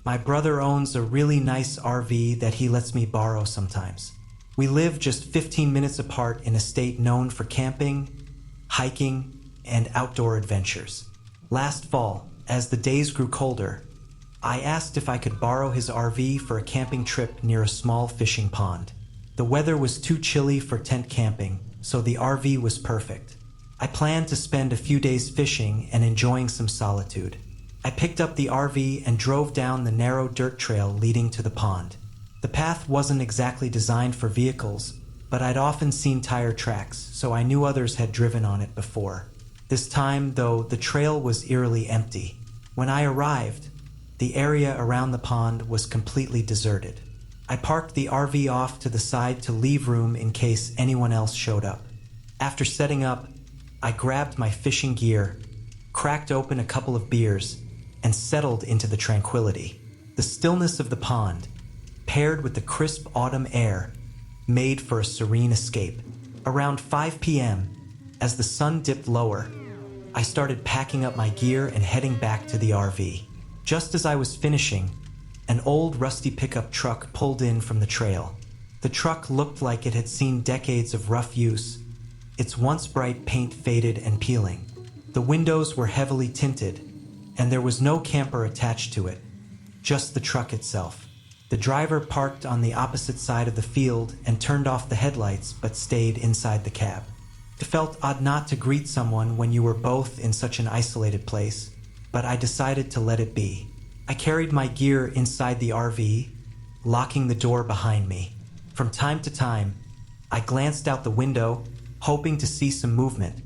My brother owns a really nice RV that he lets me borrow sometimes. We live just 15 minutes apart in a state known for camping, hiking, and outdoor adventures. Last fall, as the days grew colder, I asked if I could borrow his RV for a camping trip near a small fishing pond. The weather was too chilly for tent camping, so the RV was perfect. I planned to spend a few days fishing and enjoying some solitude. I picked up the RV and drove down the narrow dirt trail leading to the pond. The path wasn't exactly designed for vehicles, but I'd often seen tire tracks, so I knew others had driven on it before. This time, though, the trail was eerily empty. When I arrived, the area around the pond was completely deserted. I parked the RV off to the side to leave room in case anyone else showed up. After setting up, I grabbed my fishing gear, cracked open a couple of beers, and settled into the tranquility. The stillness of the pond, paired with the crisp autumn air, made for a serene escape. Around 5 p.m., as the sun dipped lower, I started packing up my gear and heading back to the RV. Just as I was finishing, an old rusty pickup truck pulled in from the trail. The truck looked like it had seen decades of rough use, its once bright paint faded and peeling. The windows were heavily tinted, and there was no camper attached to it, just the truck itself. The driver parked on the opposite side of the field and turned off the headlights but stayed inside the cab. It felt odd not to greet someone when you were both in such an isolated place, but I decided to let it be. I carried my gear inside the RV, locking the door behind me. From time to time, I glanced out the window, hoping to see some movement,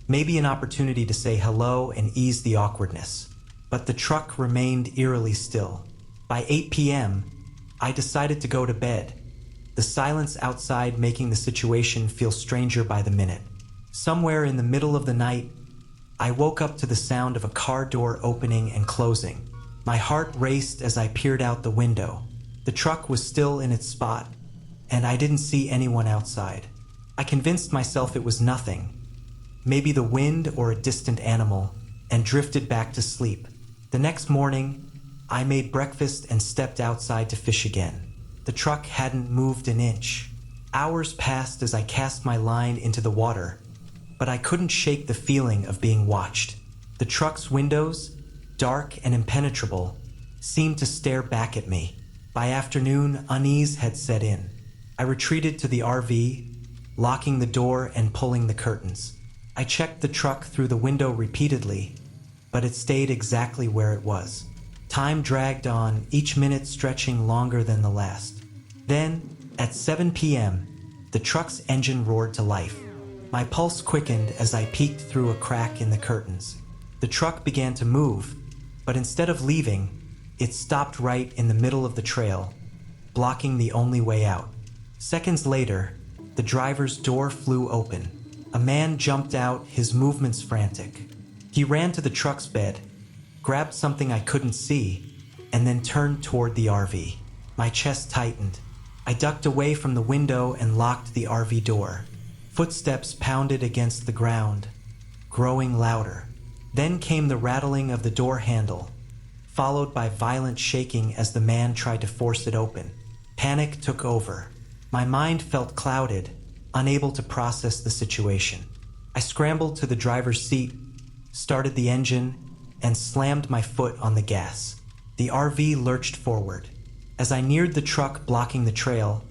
maybe an opportunity to say hello and ease the awkwardness. But the truck remained eerily still. By 8 p.m., I decided to go to bed, the silence outside making the situation feel stranger by the minute. Somewhere in the middle of the night, I woke up to the sound of a car door opening and closing. My heart raced as I peered out the window. The truck was still in its spot, and I didn't see anyone outside. I convinced myself it was nothing, maybe the wind or a distant animal, and drifted back to sleep. The next morning, I made breakfast and stepped outside to fish again. The truck hadn't moved an inch. Hours passed as I cast my line into the water, but I couldn't shake the feeling of being watched. The truck's windows, dark and impenetrable, seemed to stare back at me. By afternoon, unease had set in. I retreated to the RV, locking the door and pulling the curtains. I checked the truck through the window repeatedly, but it stayed exactly where it was. Time dragged on, each minute stretching longer than the last. Then, at 7 p.m., the truck's engine roared to life. My pulse quickened as I peeked through a crack in the curtains. The truck began to move, but instead of leaving, it stopped right in the middle of the trail, blocking the only way out. Seconds later, the driver's door flew open. A man jumped out, his movements frantic. He ran to the truck's bed, grabbed something I couldn't see, and then turned toward the RV. My chest tightened. I ducked away from the window and locked the RV door. Footsteps pounded against the ground, growing louder. Then came the rattling of the door handle, followed by violent shaking as the man tried to force it open. Panic took over. My mind felt clouded, unable to process the situation. I scrambled to the driver's seat, started the engine, and slammed my foot on the gas. The RV lurched forward. As I neared the truck blocking the trail,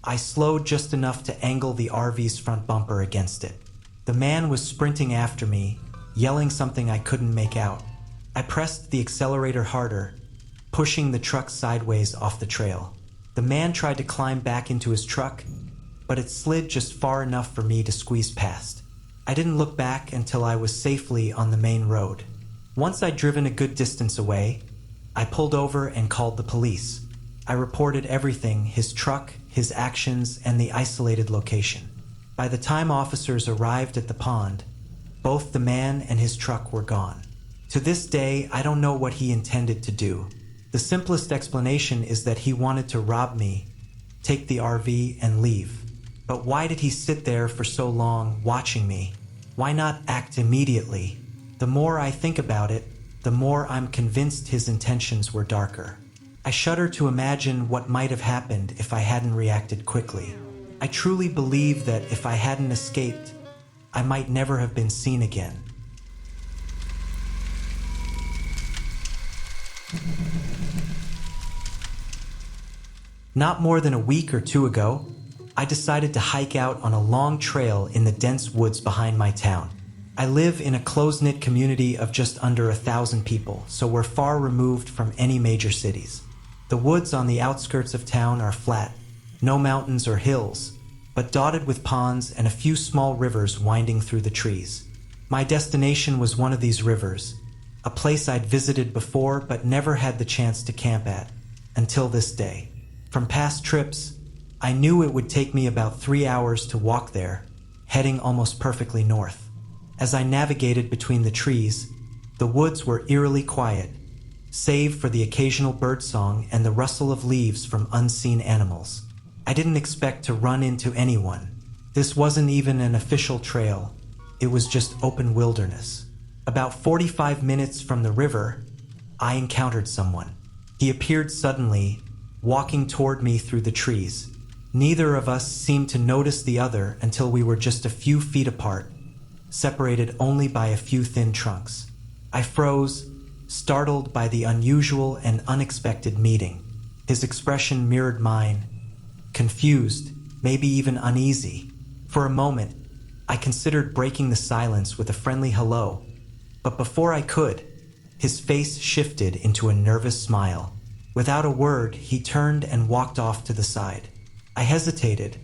I slowed just enough to angle the RV's front bumper against it. The man was sprinting after me, yelling something I couldn't make out. I pressed the accelerator harder, pushing the truck sideways off the trail. The man tried to climb back into his truck, but it slid just far enough for me to squeeze past. I didn't look back until I was safely on the main road. Once I'd driven a good distance away, I pulled over and called the police. I reported everything, his truck, his actions, and the isolated location. By the time officers arrived at the pond, both the man and his truck were gone. To this day, I don't know what he intended to do. The simplest explanation is that he wanted to rob me, take the RV, and leave. But why did he sit there for so long, watching me? Why not act immediately? The more I think about it, the more I'm convinced his intentions were darker. I shudder to imagine what might have happened if I hadn't reacted quickly. I truly believe that if I hadn't escaped, I might never have been seen again. Not more than a week or two ago, I decided to hike out on a long trail in the dense woods behind my town. I live in a close-knit community of just under 1,000 people, so we're far removed from any major cities. The woods on the outskirts of town are flat, no mountains or hills, but dotted with ponds and a few small rivers winding through the trees. My destination was one of these rivers, a place I'd visited before but never had the chance to camp at, until this day. From past trips, I knew it would take me about 3 hours to walk there, heading almost perfectly north. As I navigated between the trees, the woods were eerily quiet, save for the occasional birdsong and the rustle of leaves from unseen animals. I didn't expect to run into anyone. This wasn't even an official trail. It was just open wilderness. About 45 minutes from the river, I encountered someone. He appeared suddenly, walking toward me through the trees. Neither of us seemed to notice the other until we were just a few feet apart, separated only by a few thin trunks. I froze, startled by the unusual and unexpected meeting. His expression mirrored mine, confused, maybe even uneasy. For a moment, I considered breaking the silence with a friendly hello, but before I could, his face shifted into a nervous smile. Without a word, he turned and walked off to the side. I hesitated,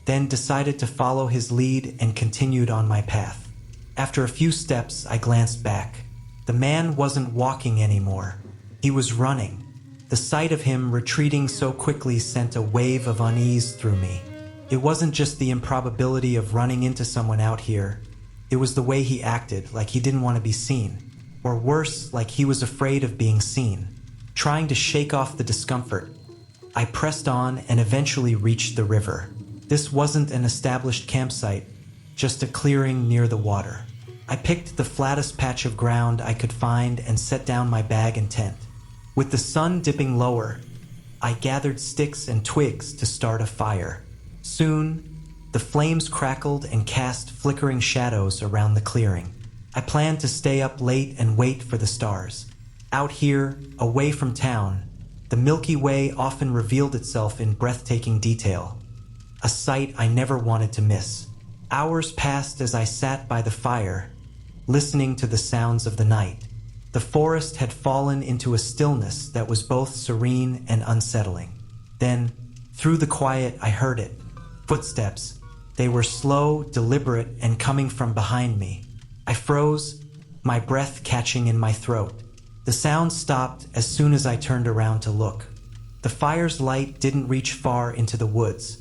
then decided to follow his lead and continued on my path. After a few steps, I glanced back. The man wasn't walking anymore. He was running. The sight of him retreating so quickly sent a wave of unease through me. It wasn't just the improbability of running into someone out here. It was the way he acted, like he didn't want to be seen. Or worse, like he was afraid of being seen. Trying to shake off the discomfort, I pressed on and eventually reached the river. This wasn't an established campsite, just a clearing near the water. I picked the flattest patch of ground I could find and set down my bag and tent. With the sun dipping lower, I gathered sticks and twigs to start a fire. Soon, the flames crackled and cast flickering shadows around the clearing. I planned to stay up late and wait for the stars. Out here, away from town, the Milky Way often revealed itself in breathtaking detail, a sight I never wanted to miss. Hours passed as I sat by the fire, listening to the sounds of the night. The forest had fallen into a stillness that was both serene and unsettling. Then, through the quiet, I heard it. Footsteps. They were slow, deliberate, and coming from behind me. I froze, my breath catching in my throat. The sound stopped as soon as I turned around to look. The fire's light didn't reach far into the woods,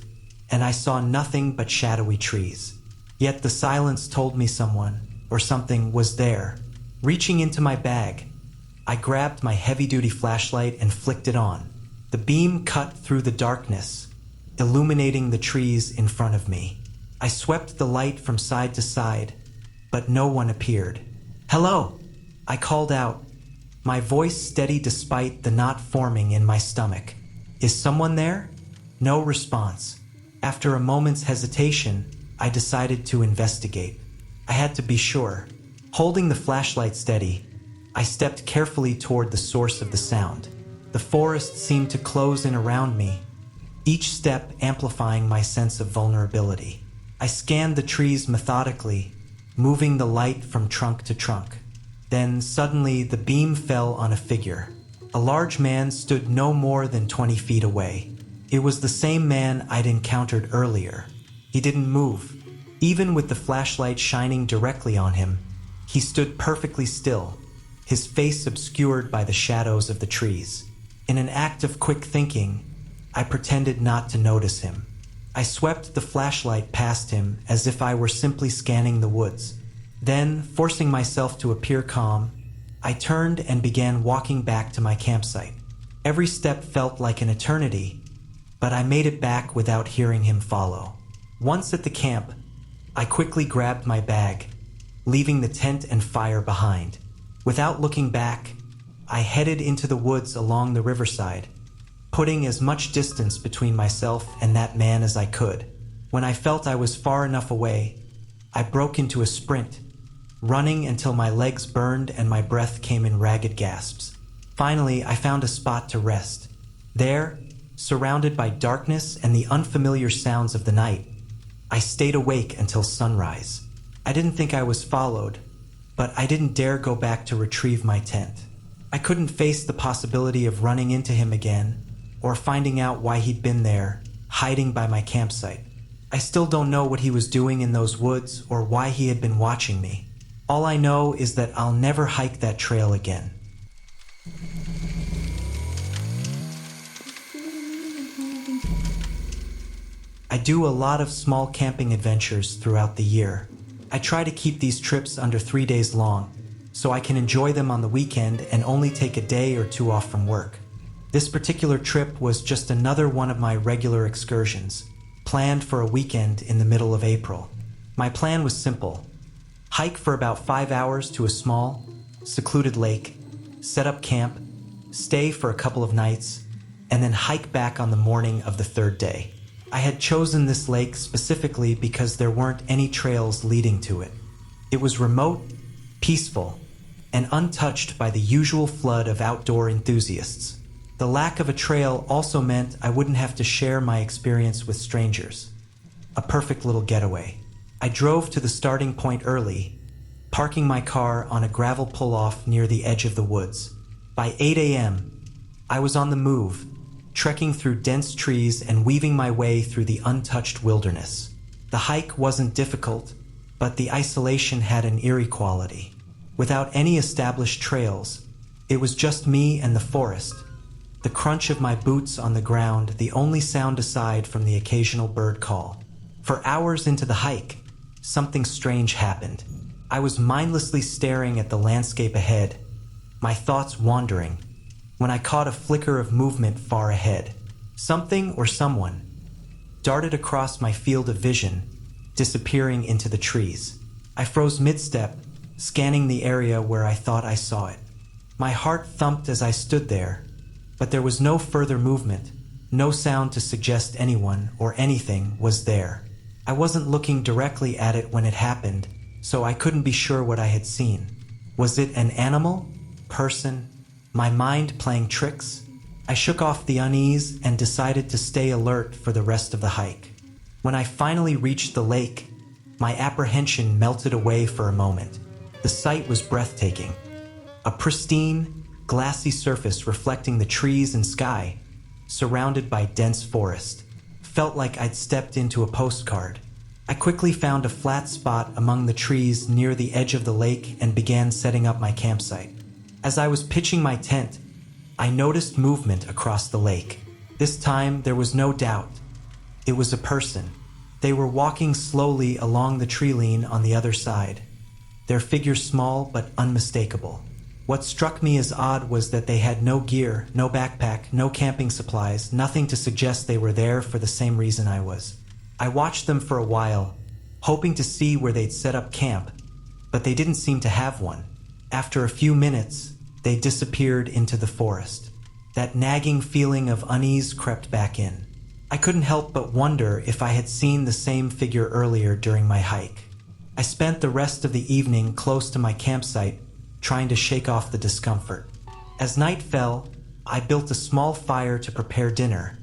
and I saw nothing but shadowy trees. Yet the silence told me someone, or something, was there. Reaching into my bag, I grabbed my heavy-duty flashlight and flicked it on. The beam cut through the darkness, illuminating the trees in front of me. I swept the light from side to side, but no one appeared. "Hello!" I called out, my voice steady despite the knot forming in my stomach. "Is someone there?" No response. After a moment's hesitation, I decided to investigate. I had to be sure. Holding the flashlight steady, I stepped carefully toward the source of the sound. The forest seemed to close in around me, each step amplifying my sense of vulnerability. I scanned the trees methodically, moving the light from trunk to trunk. Then suddenly the beam fell on a figure. A large man stood no more than 20 feet away. It was the same man I'd encountered earlier. He didn't move. Even with the flashlight shining directly on him, he stood perfectly still, his face obscured by the shadows of the trees. In an act of quick thinking, I pretended not to notice him. I swept the flashlight past him as if I were simply scanning the woods. Then, forcing myself to appear calm, I turned and began walking back to my campsite. Every step felt like an eternity, but I made it back without hearing him follow. Once at the camp, I quickly grabbed my bag, leaving the tent and fire behind. Without looking back, I headed into the woods along the riverside, putting as much distance between myself and that man as I could. When I felt I was far enough away, I broke into a sprint, running until my legs burned and my breath came in ragged gasps. Finally, I found a spot to rest. There, surrounded by darkness and the unfamiliar sounds of the night, I stayed awake until sunrise. I didn't think I was followed, but I didn't dare go back to retrieve my tent. I couldn't face the possibility of running into him again, or finding out why he'd been there, hiding by my campsite. I still don't know what he was doing in those woods or why he had been watching me. All I know is that I'll never hike that trail again. I do a lot of small camping adventures throughout the year. I try to keep these trips under 3 days long, so I can enjoy them on the weekend and only take a day or two off from work. This particular trip was just another one of my regular excursions, planned for a weekend in the middle of April. My plan was simple: hike for about 5 hours to a small, secluded lake, set up camp, stay for a couple of nights, and then hike back on the morning of the third day. I had chosen this lake specifically because there weren't any trails leading to it. It was remote, peaceful, and untouched by the usual flood of outdoor enthusiasts. The lack of a trail also meant I wouldn't have to share my experience with strangers. A perfect little getaway. I drove to the starting point early, parking my car on a gravel pull-off near the edge of the woods. By 8 a.m., I was on the move, trekking through dense trees and weaving my way through the untouched wilderness. The hike wasn't difficult, but the isolation had an eerie quality. Without any established trails, it was just me and the forest, the crunch of my boots on the ground the only sound aside from the occasional bird call. For hours into the hike, something strange happened. I was mindlessly staring at the landscape ahead, my thoughts wandering, when I caught a flicker of movement far ahead. Something or someone darted across my field of vision, disappearing into the trees. I froze mid-step, scanning the area where I thought I saw it. My heart thumped as I stood there, but there was no further movement, no sound to suggest anyone or anything was there. I wasn't looking directly at it when it happened, so I couldn't be sure what I had seen. Was it an animal? Person? My mind playing tricks? I shook off the unease and decided to stay alert for the rest of the hike. When I finally reached the lake, my apprehension melted away for a moment. The sight was breathtaking. A pristine, glassy surface reflecting the trees and sky, surrounded by dense forest. Felt like I'd stepped into a postcard. I quickly found a flat spot among the trees near the edge of the lake and began setting up my campsite. As I was pitching my tent, I noticed movement across the lake. This time, there was no doubt. It was a person. They were walking slowly along the tree line on the other side, their figure small but unmistakable. What struck me as odd was that they had no gear, no backpack, no camping supplies, nothing to suggest they were there for the same reason I was. I watched them for a while, hoping to see where they'd set up camp, but they didn't seem to have one. After a few minutes, they disappeared into the forest. That nagging feeling of unease crept back in. I couldn't help but wonder if I had seen the same figure earlier during my hike. I spent the rest of the evening close to my campsite, trying to shake off the discomfort. As night fell, I built a small fire to prepare dinner,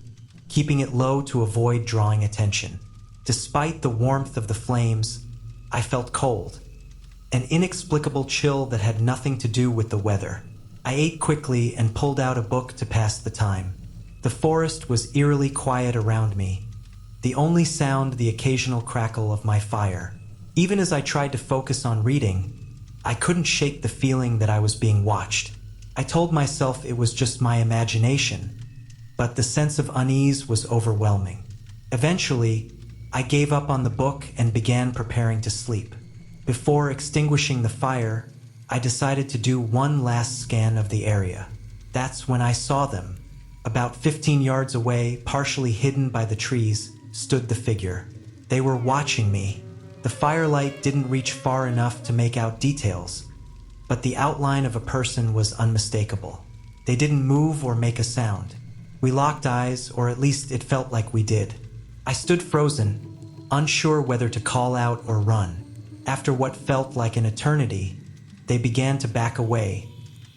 keeping it low to avoid drawing attention. Despite the warmth of the flames, I felt cold. An inexplicable chill that had nothing to do with the weather. I ate quickly and pulled out a book to pass the time. The forest was eerily quiet around me, the only sound the occasional crackle of my fire. Even as I tried to focus on reading, I couldn't shake the feeling that I was being watched. I told myself it was just my imagination, but the sense of unease was overwhelming. Eventually, I gave up on the book and began preparing to sleep. Before extinguishing the fire, I decided to do one last scan of the area. That's when I saw them. About 15 yards away, partially hidden by the trees, stood the figure. They were watching me. The firelight didn't reach far enough to make out details, but the outline of a person was unmistakable. They didn't move or make a sound. We locked eyes, or at least it felt like we did. I stood frozen, unsure whether to call out or run. After what felt like an eternity, they began to back away,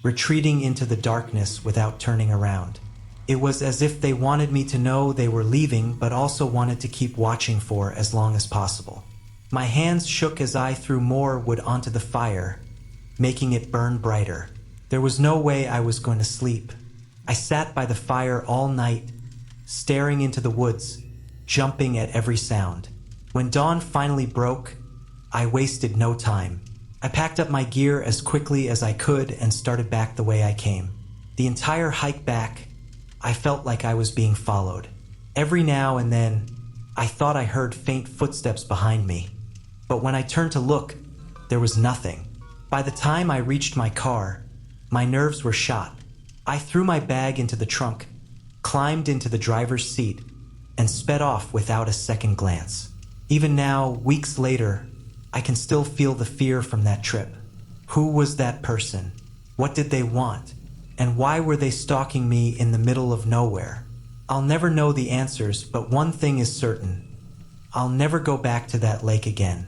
retreating into the darkness without turning around. It was as if they wanted me to know they were leaving, but also wanted to keep watching for as long as possible. My hands shook as I threw more wood onto the fire, making it burn brighter. There was no way I was going to sleep. I sat by the fire all night, staring into the woods, jumping at every sound. When dawn finally broke, I wasted no time. I packed up my gear as quickly as I could and started back the way I came. The entire hike back, I felt like I was being followed. Every now and then, I thought I heard faint footsteps behind me. But when I turned to look, there was nothing. By the time I reached my car, my nerves were shot. I threw my bag into the trunk, climbed into the driver's seat, and sped off without a second glance. Even now, weeks later, I can still feel the fear from that trip. Who was that person? What did they want? And why were they stalking me in the middle of nowhere? I'll never know the answers, but one thing is certain. I'll never go back to that lake again.